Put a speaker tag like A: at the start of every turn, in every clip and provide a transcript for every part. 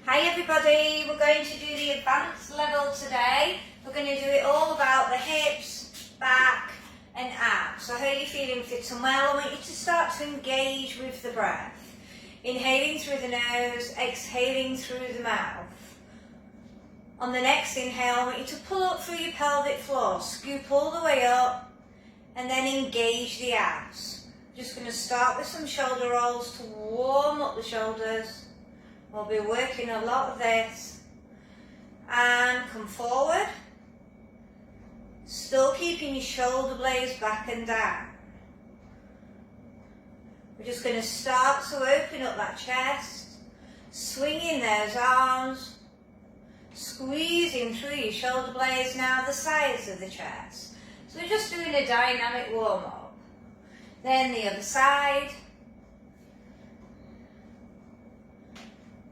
A: Hi everybody, we're going to do the advanced level today. We're going to do it all about the hips, back and arms. So I hope you're feeling fit and well. I want you to start to engage with the breath. Inhaling through the nose, exhaling through the mouth. On the next inhale, I want you to pull up through your pelvic floor, scoop all the way up and then engage the abs. Just going to start with some shoulder rolls to warm up the shoulders. We'll be working a lot of this. And come forward. Still keeping your shoulder blades back and down. We're just going to start to open up that chest, swinging those arms, squeezing through your shoulder blades, now the sides of the chest. So we're just doing a dynamic warm-up. Then the other side.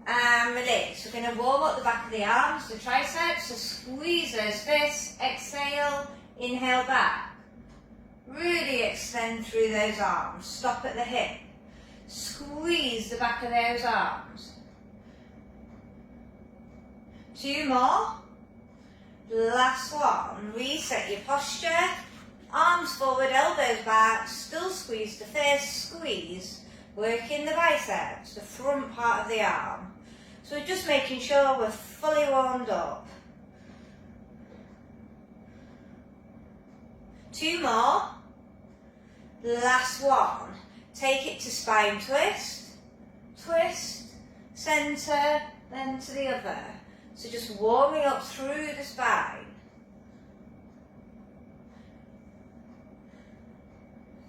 A: And release. We're going to warm up the back of the arms, the triceps, so squeeze those fists, exhale, inhale back. Really extend through those arms, stop at the hip. Squeeze the back of those arms. 2 more. Last one. Reset your posture. Arms forward, elbows back, still squeeze the fist, squeeze. Working the biceps, the front part of the arm. So we're just making sure we're fully warmed up. 2 more. Last one. Take it to spine twist, twist, centre, then to the other. So just warming up through the spine.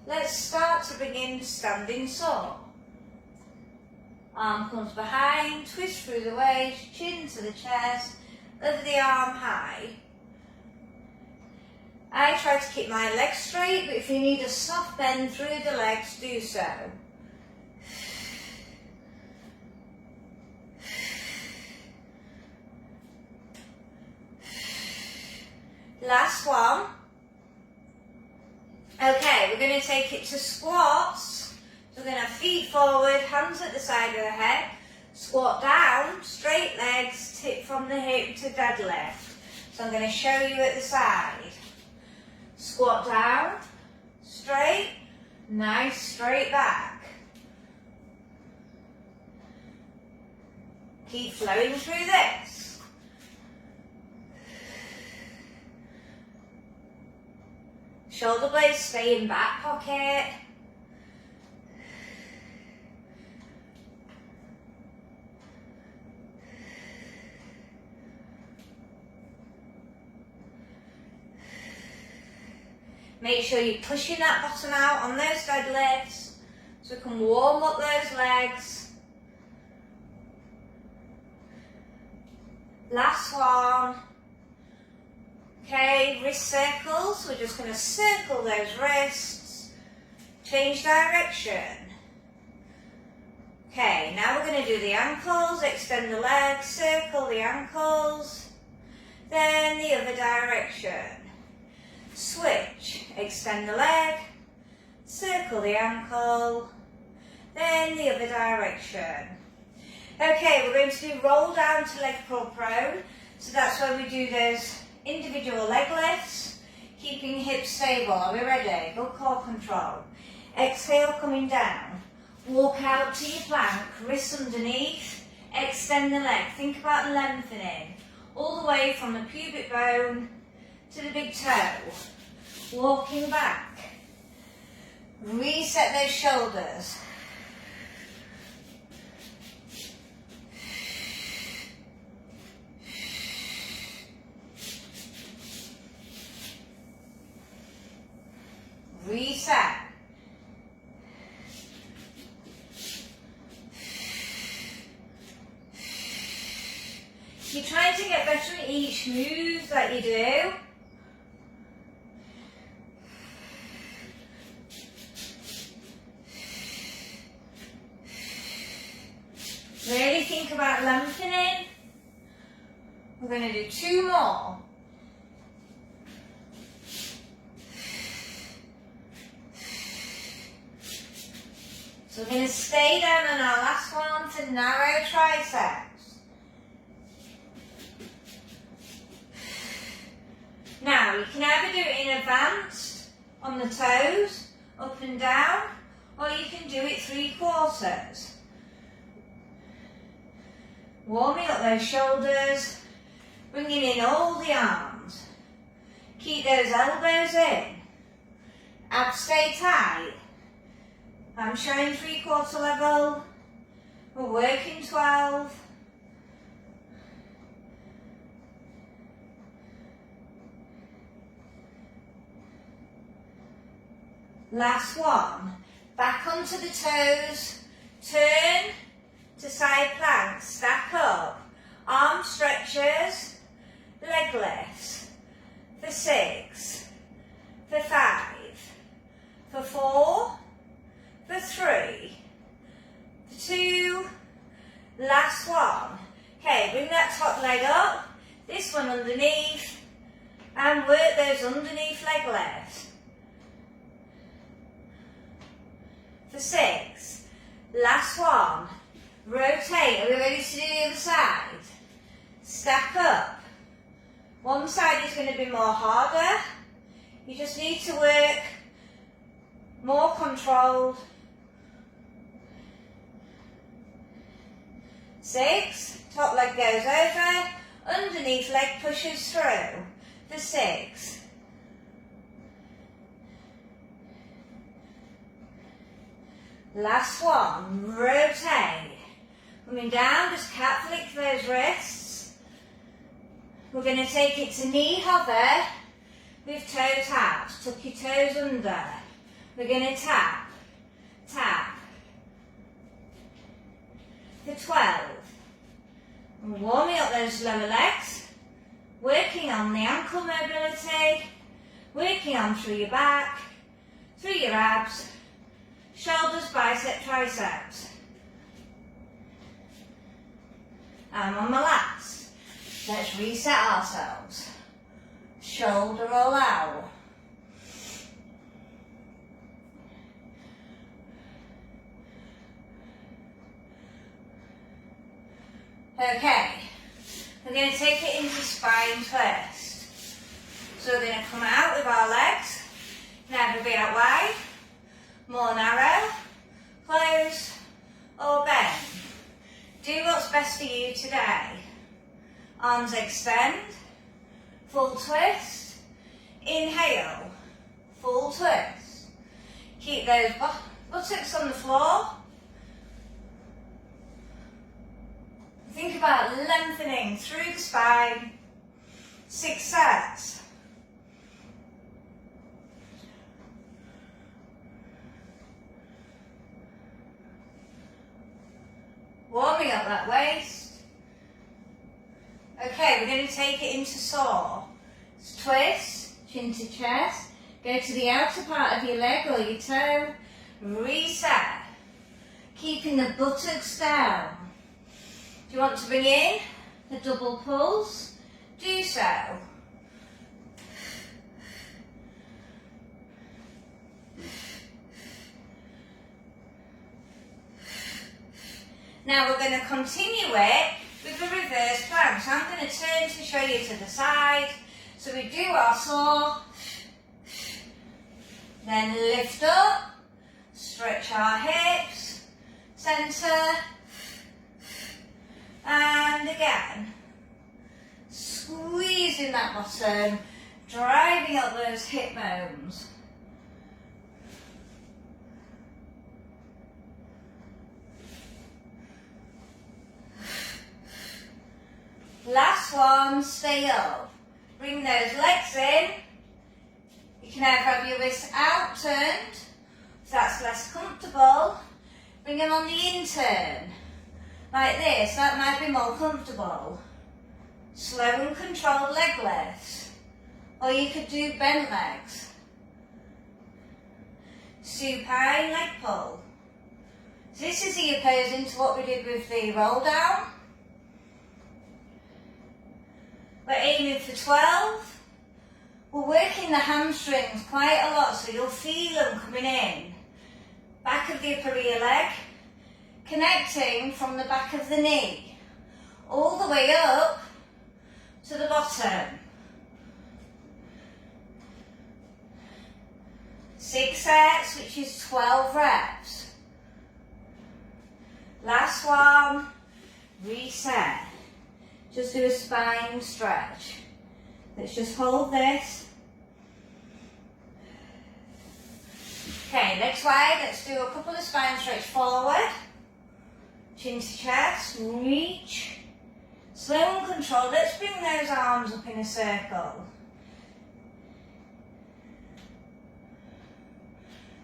A: Let's start to bring in standing saw. Arm comes behind, twist through the waist, chin to the chest, over the arm high. I try to keep my legs straight, but if you need a soft bend through the legs, do so. Last one. Okay, we're going to take it to squats. So we're going to have feet forward, hands at the side of the head. Squat down, straight legs, tip from the hip to deadlift. So I'm going to show you at the side. Squat down, straight, nice straight back. Keep flowing through this. Shoulder blades stay in back pocket. Make sure you're pushing that bottom out on those deadlifts so we can warm up those legs. Last one. Okay, wrist circles. We're just going to circle those wrists. Change direction. Okay, now we're going to do the ankles. Extend the legs, circle the ankles. Then the other direction. Switch, extend the leg, circle the ankle, then the other direction. Okay, we're going to do roll down to leg pull prone. So that's where we do those individual leg lifts, keeping hips stable. Are we ready? Good core control. Exhale, coming down. Walk out to your plank, wrists underneath, extend the leg. Think about lengthening all the way from the pubic bone to the big toe. Walking back. Reset those shoulders. Reset. You're trying to get better at each move that you do. Really think about lengthening. We're going to do 2 more. So we're going to stay down on our last one to narrow triceps. Now, you can either do it in advanced, on the toes, up and down, or you can do it 3/4. Warming up those shoulders, bringing in all the arms. Keep those elbows in. Abs stay tight. I'm showing 3/4 level. We're working 12. Last one. Back onto the toes. Turn to side planks. Stack up. Arm stretches. Leg lifts. For 6. For 5. For 4. For 3. For 2. Last one. Okay, bring that top leg up. This one underneath. And work those underneath leg lifts. For 6. Last one. Rotate. Are we ready to do the other side? Stack up. One side is going to be more harder. You just need to work more controlled. 6. Top leg goes over. Underneath leg pushes through. For 6. Last one, rotate. Coming down, just cat flick those wrists. We're going to take it to knee hover with toe taps. Tuck your toes under. We're going to tap, tap. For 12. And warming up those lower legs. Working on the ankle mobility. Working on through your back, through your abs. Shoulders, bicep, triceps. I'm on my last. Let's reset ourselves. Shoulder roll out. Okay, we're going to take it into spine twist. So we're going to come out with our legs. Never be out wide. More narrow, close, or bend. Do what's best for you today. Arms extend, full twist, inhale, full twist. Keep those buttocks on the floor. Think about lengthening through the spine. 6 sets. Warming up that waist. Okay, we're going to take it into saw. Twist, chin to chest. Go to the outer part of your leg or your toe. Reset. Keeping the buttocks down. Do you want to bring in the double pulse? Do so. Now we're going to continue it with the reverse plank. So I'm going to turn to show you to the side. So we do our saw, then lift up, stretch our hips, centre, and again. Squeezing that bottom, driving up those hip bones. Last one, stay up. Bring those legs in. You can either have your wrists out turned, if that's less comfortable. Bring them on the in-turn, like this, that might be more comfortable. Slow and controlled leg lifts. Or you could do bent legs. Supine leg pull. So this is the opposing to what we did with the roll down. We're aiming for 12. We're working the hamstrings quite a lot, so you'll feel them coming in. Back of the upper rear leg, connecting from the back of the knee, all the way up to the bottom. 6 sets, which is 12 reps. Last one, reset. Just do a spine stretch. Let's just hold this. Okay, legs wide. Let's do a couple of spine stretch forward. Chin to chest, reach. Slow and controlled. Let's bring those arms up in a circle.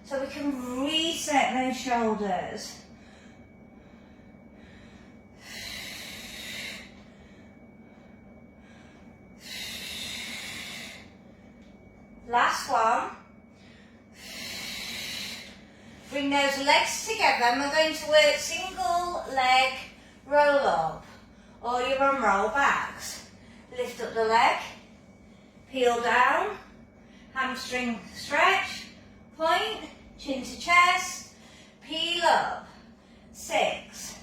A: So we can reset those shoulders. Last one. Bring those legs together and we're going to work single leg roll up or your roll backs. Lift up the leg, peel down, hamstring stretch, point, chin to chest, peel up. 6.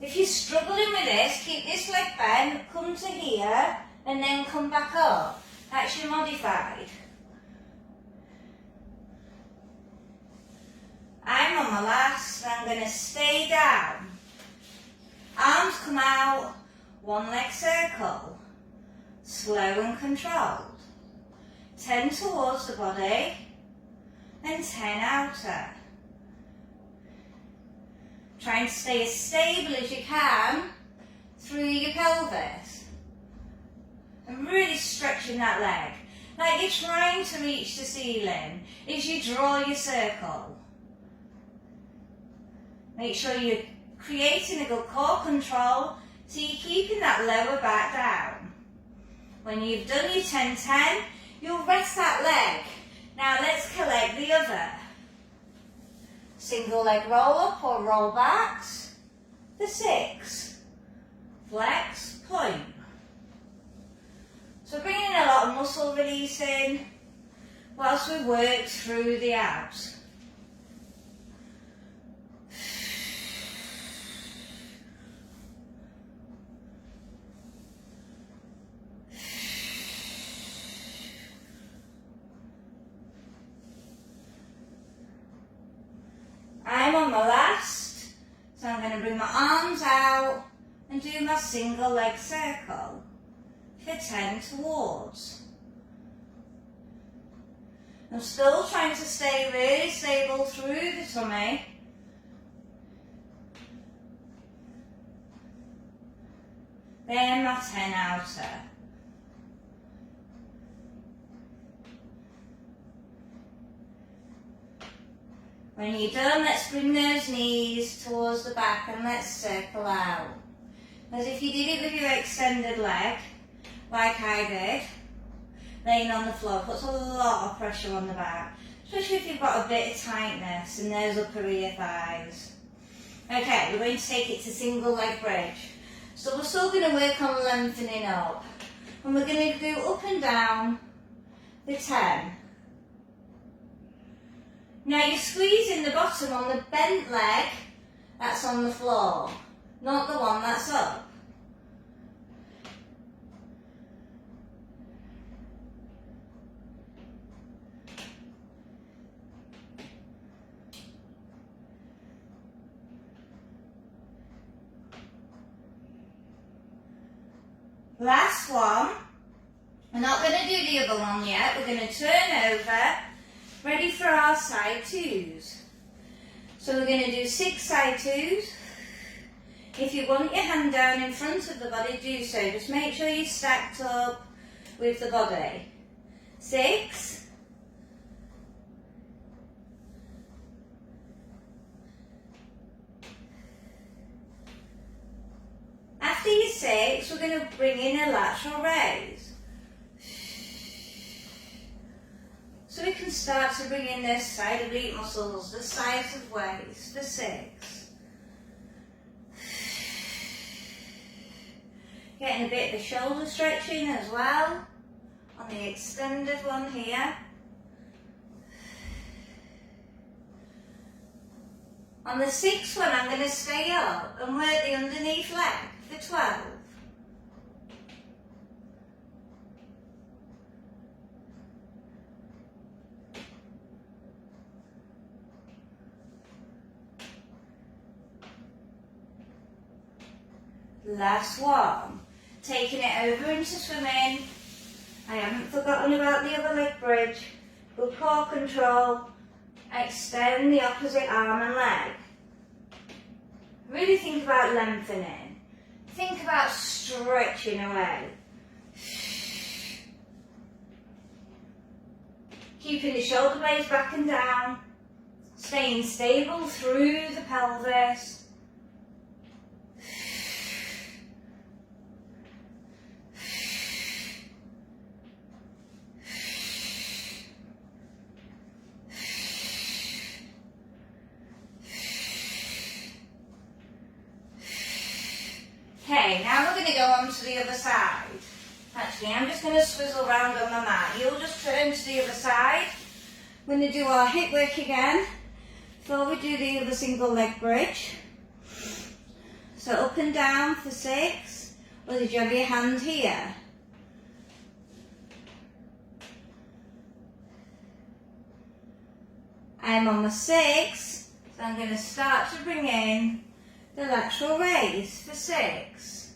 A: If you're struggling with this, keep this leg bent, come to here, and then come back up. That's your modified. I'm on my last, I'm going to stay down. Arms come out, one leg circle. Slow and controlled. 10 towards the body, and 10 outer. Try and stay as stable as you can through your pelvis. And really stretching that leg. Like you're trying to reach the ceiling as you draw your circle. Make sure you're creating a good core control so you're keeping that lower back down. When you've done your 10-10, you'll rest that leg. Now let's collect the other. Single leg roll up or roll backs for 6. Flex, point. So bringing a lot of muscle release in whilst we work through the abs. I'm on my last, so I'm going to bring my arms out and do my single leg circle for 10 towards. I'm still trying to stay really stable through the tummy. Then my 10 outer. When you're done, let's bring those knees towards the back and let's circle out. As if you did it with your extended leg, like I did, laying on the floor, puts a lot of pressure on the back, especially if you've got a bit of tightness in those upper rear thighs. Okay, we're going to take it to single leg bridge. So we're still going to work on lengthening up. And we're going to do up and down the 10. Now you're squeezing the bottom on the bent leg that's on the floor, not the one that's up. Last one. We're not going to do the other one yet. We're going to turn over, ready for our side twos. So we're going to do 6 side twos. If you want your hand down in front of the body, do so. Just make sure you're stacked up with the body. 6. After your 6, we're going to bring in a lateral raise. So we can start to bring in those side oblique muscles, the sides of waist, for 6. Getting a bit of a shoulder stretching as well on the extended one here. On the 6th one, I'm going to stay up and work the underneath leg for 12. Last one. Taking it over into swimming. I haven't forgotten about the other leg bridge. Good core control. Extend the opposite arm and leg. Really think about lengthening. Think about stretching away. Keeping the shoulder blades back and down. Staying stable through the pelvis. Okay, now we're going to go on to the other side. Actually, I'm just going to swizzle round on my mat. You'll just turn to the other side. We're going to do our hip work again before we do the other single leg bridge. So up and down for 6. Or did you have your hand here? I'm on the 6, so I'm going to start to bring in the lateral raise for 6.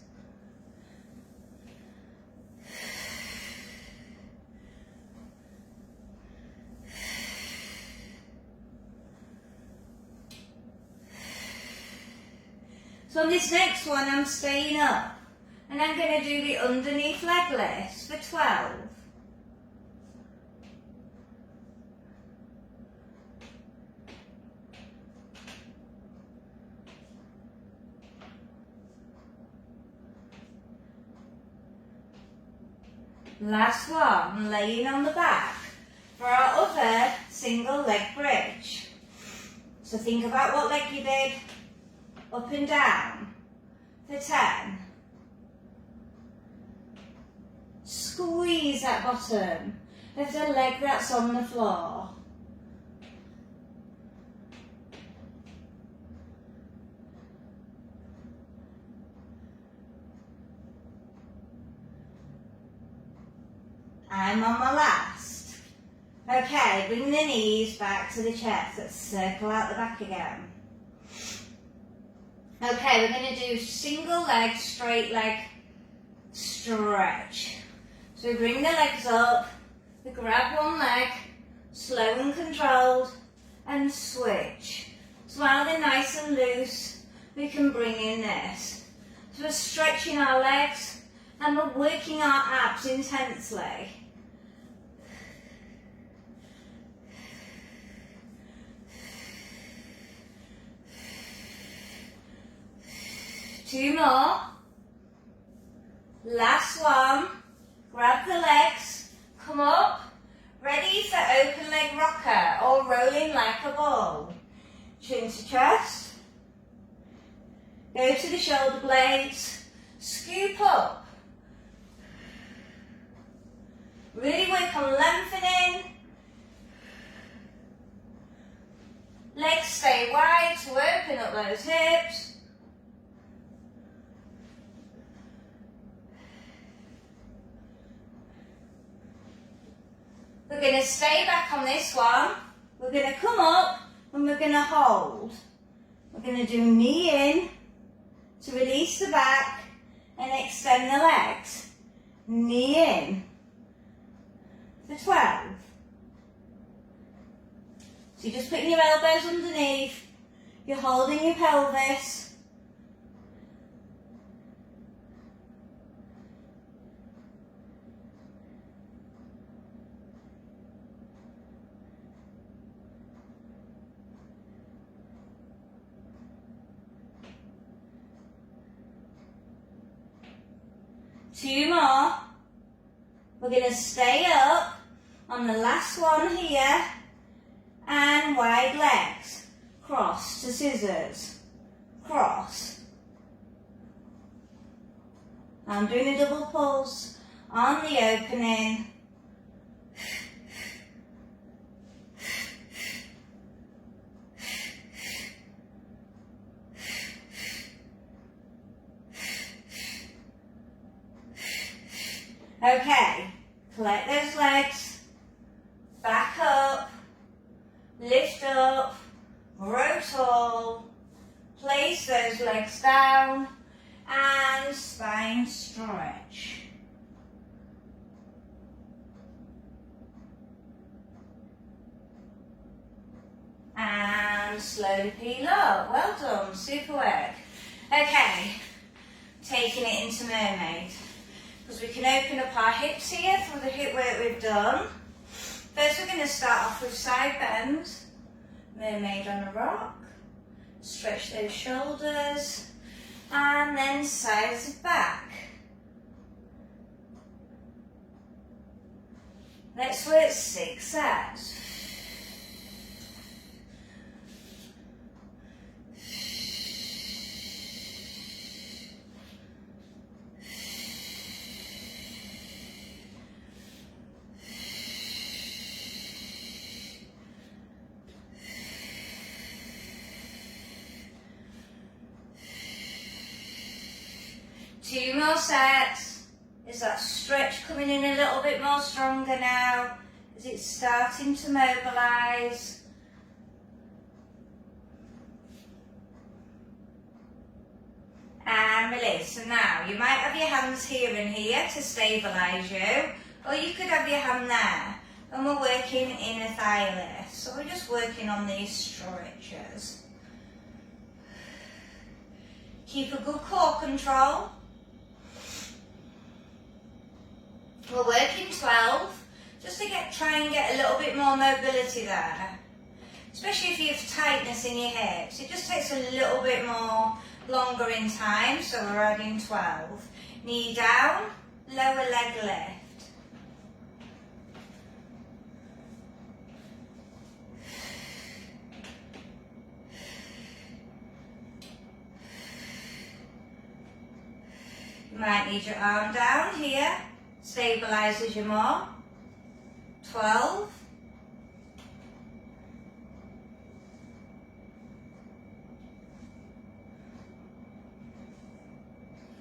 A: So on this next one, I'm staying up and I'm going to do the underneath leg lift for 12. Last one, laying on the back for our other single leg bridge. So think about what leg you did. Up and down for 10. Squeeze that bottom of the leg that's on the floor. I'm on my last. Okay, bring the knees back to the chest. Let's circle out the back again. Okay, we're going to do single leg, straight leg stretch. So we bring the legs up, we grab one leg, slow and controlled, and switch. So while they're nice and loose, we can bring in this. So we're stretching our legs and we're working our abs intensely. Two more. Last one. Grab the legs, come up, ready for open leg rocker or rolling like a ball. Chin to chest. Go to the shoulder blades, scoop up. Really work on lengthening. Legs stay wide to open up those hips. We're going to stay back on this one. We're going to come up and we're going to hold. We're going to do knee in to release the back and extend the legs. Knee in for 12. So you're just putting your elbows underneath. You're holding your pelvis. Two more. We're going to stay up on the last one here and wide legs. Cross to scissors. Cross. I'm doing a double pulse on the opening. Okay, collect those legs, back up, lift up, grow tall, place those legs down, and spine stretch. And slowly peel up. Well done, super work. Okay, taking it into mermaid. Because we can open up our hips here through the hip work we've done. First we're going to start off with side bends. Mermaid on a rock. Stretch those shoulders. And then sides of back. Let's work 6 sets. Two more sets. Is that stretch coming in a little bit more stronger now? Is it starting to mobilise? And release. So now you might have your hands here and here to stabilise you, or you could have your hand there. And we're working inner thigh lift. So we're just working on these stretches. Keep a good core control. We're working 12, just to try and get a little bit more mobility there. Especially if you have tightness in your hips. It just takes a little bit more longer in time, so we're adding 12. Knee down, lower leg lift. You might need your arm down here. Stabilises you more. 12.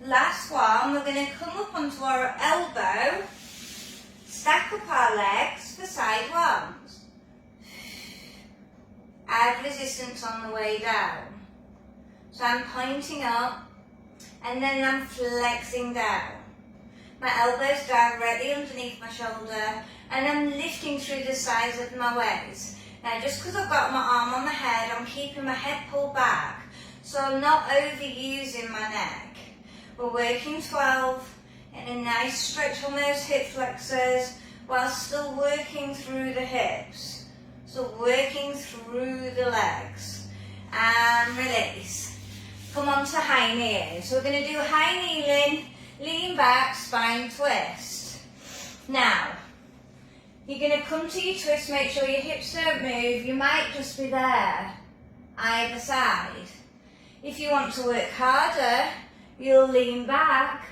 A: Last one, we're going to come up onto our elbow, stack up our legs for side ones. Add resistance on the way down. So I'm pointing up and then I'm flexing down. My elbow's directly underneath my shoulder and I'm lifting through the sides of my waist. Now just because I've got my arm on the head, I'm keeping my head pulled back so I'm not overusing my neck. We're working 12 and a nice stretch on those hip flexors while still working through the hips. So working through the legs. And release. Come on to high kneeling. So we're going to do high kneeling. Lean back, spine twist. Now, you're going to come to your twist, make sure your hips don't move. You might just be there, either side. If you want to work harder, you'll lean back,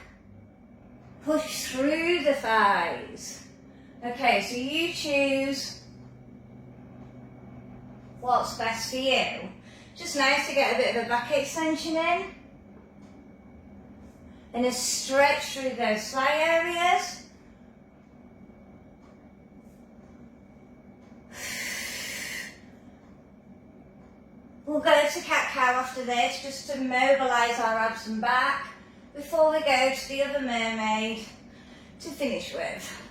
A: push through the thighs. Okay, so you choose what's best for you. Just nice to get a bit of a back extension in. And a stretch through those thigh areas. We'll go to cat-cow after this, just to mobilise our abs and back before we go to the other mermaid to finish with.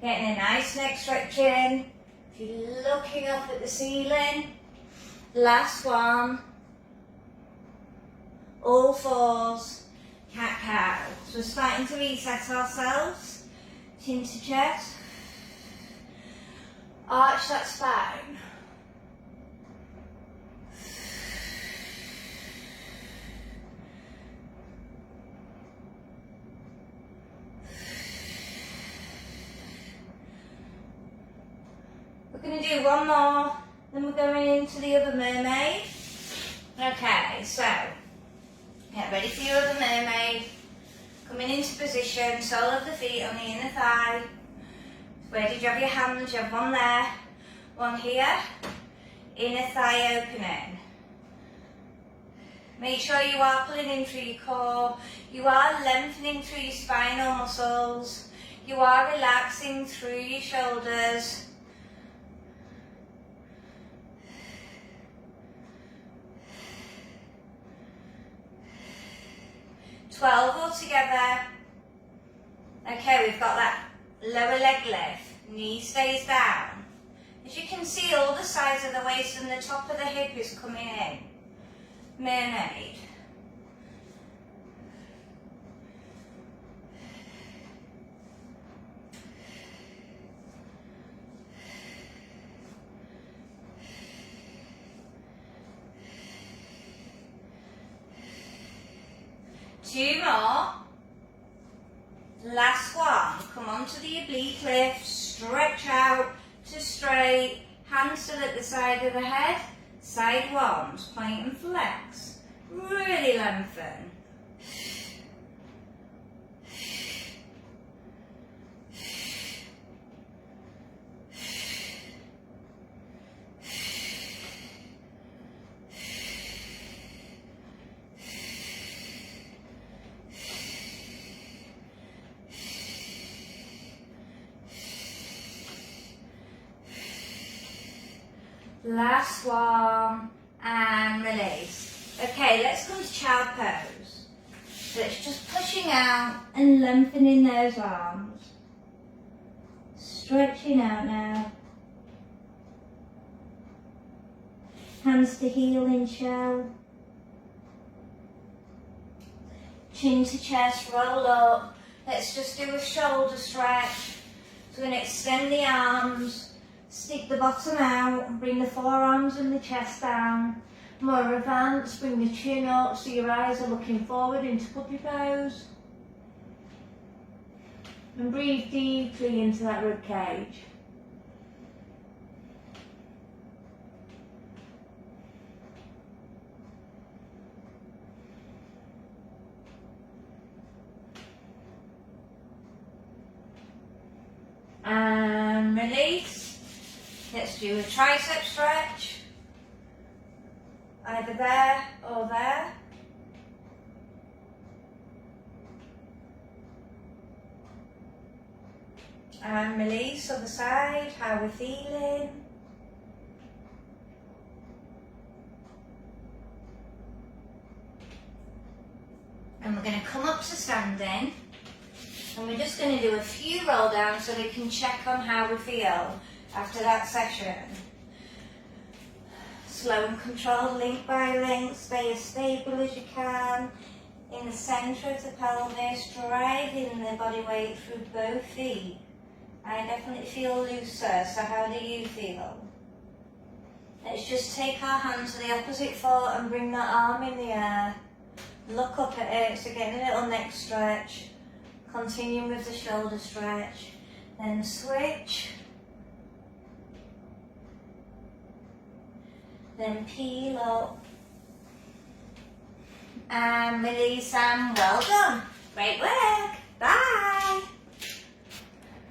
A: Getting a nice neck stretch in. If you're looking up at the ceiling. Last one. All fours. Cat-cow. So we're starting to reset ourselves. Chin to chest. Arch that spine. We're going to do one more, then we're going into the other mermaid. Okay, so get ready for your other mermaid. Coming into position, sole of the feet on the inner thigh. Where did you have your hands? You have one there, one here. Inner thigh opening. Make sure you are pulling in through your core. You are lengthening through your spinal muscles. You are relaxing through your shoulders. Twelve altogether. Okay, we've got that lower leg lift. Knee stays down. As you can see, all the sides of the waist and the top of the hip is coming in. Mermaid. Two more. Last one. Come onto the oblique lift. Stretch out to straight. Hands still at the side of the head. Side ones. Point and flex. Really lengthen. Last one, and release. Okay, let's come to child pose. So it's just pushing out and lengthening those arms. Stretching out now. Hands to heel in shell. Chin to chest, roll up. Let's just do a shoulder stretch. So we're going to extend the arms. Stick the bottom out, bring the forearms and the chest down. More advanced, bring the chin up so your eyes are looking forward into puppy pose. And breathe deeply into that rib cage. And release. Let's do a tricep stretch, either there or there. And release other side, how we're feeling. And we're going to come up to standing. And we're just going to do a few roll downs so we can check on how we feel after that session. Slow and controlled, link by link, stay as stable as you can. In the centre of the pelvis, driving the body weight through both feet. I definitely feel looser, so how do you feel? Let's just take our hand to the opposite foot and bring that arm in the air. Look up at it, so get a little neck stretch. Continuing with the shoulder stretch. Then switch. Then peel up. And release, and well done. Great work. Bye.